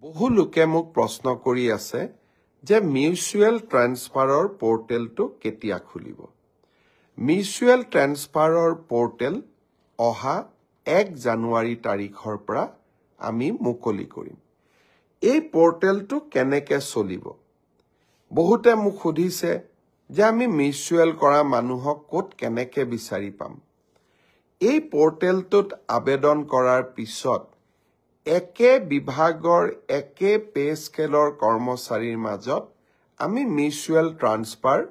বহু লোকে মোক প্ৰশ্ন কৰি আছে যে মিউচুৱেল ট্ৰান্সফাৰৰ পোৰ্টেলটো কেতিয়া খুলিব। মিউচুৱেল ট্ৰান্সফাৰৰ পোৰ্টেল অহা 1 জানুৱাৰী তাৰিখৰ পৰা আমি মুকলি কৰিম। এই পোৰ্টেলটো কেনেকৈ চলিব? বহুতে মোক সুধিছে যে আমি মিউচুৱেল কৰা মানুহক ক'ত কেনেকৈ বিচাৰি পাম। এই পোৰ্টেলটোত আবেদন কৰাৰ পিছত একে বিভাগৰ একে পে স্কেলৰ কৰ্মচাৰীৰ মাজত আমি মিউচুৱেল ট্ৰান্সফাৰ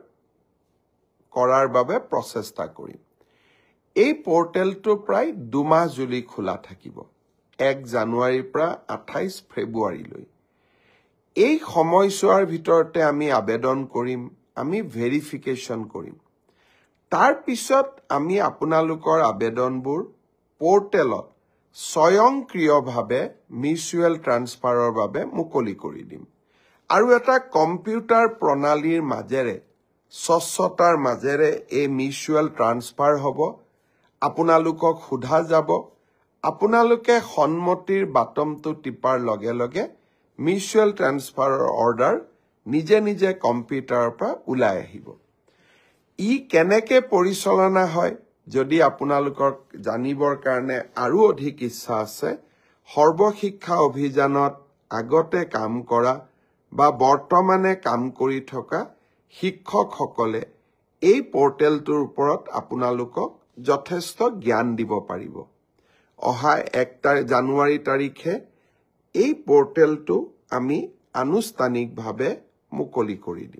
কৰাৰ বাবে প্ৰচেষ্টা কৰিম। এই পোৰ্টেলটো প্ৰায় 2 মাহ জুৰি খোলা থাকিব, 1 জানুৱাৰীৰ পৰা 28 ফেব্ৰুৱাৰীলৈ। এই সময়ছোৱাৰ ভিতৰতে আমি আবেদন কৰিম, আমি ভেৰিফিকেশ্যন কৰিম। তাৰ পিছত আমি আপোনালোকৰ আবেদনবোৰ পোৰ্টেলত স্বয়ংক্ৰিয়ভাৱে মিউচুৱেল ট্ৰান্সফাৰৰ বাবে মুকলি কৰি দিম। আৰু এটা কম্পিউটাৰ প্ৰণালীৰ মাজেৰে স্বচ্ছতাৰ মাজেৰে এই মিউচুৱেল ট্ৰান্সফাৰ হ'ব। আপোনালোকক সোধা যাব, আপোনালোকে সন্মতিৰ বাটনটো টিপাৰ লগে লগে মিউচুৱেল ট্ৰান্সফাৰৰ অৰ্ডাৰ নিজে নিজে কম্পিউটাৰৰ পৰা ওলাই আহিব। ই কেনেকৈ পৰিচালনা হয় যদি আপোনালোকৰ জানিবৰ কাৰণে আৰু অধিক ইচ্ছা আছে, সৰ্বশিক্ষা অভিযানত আগতে কাম কৰা বা বৰ্তমানে কাম কৰি থকা শিক্ষকসকলে এই পোৰ্টেলটোৰ ওপৰত আপোনালোকক যথেষ্ট জ্ঞান দিব পাৰিব। অহা 1 জানুৱাৰী তাৰিখে এই পোৰ্টেলটো আমি আনুষ্ঠানিকভাৱে মুকলি কৰি দিম।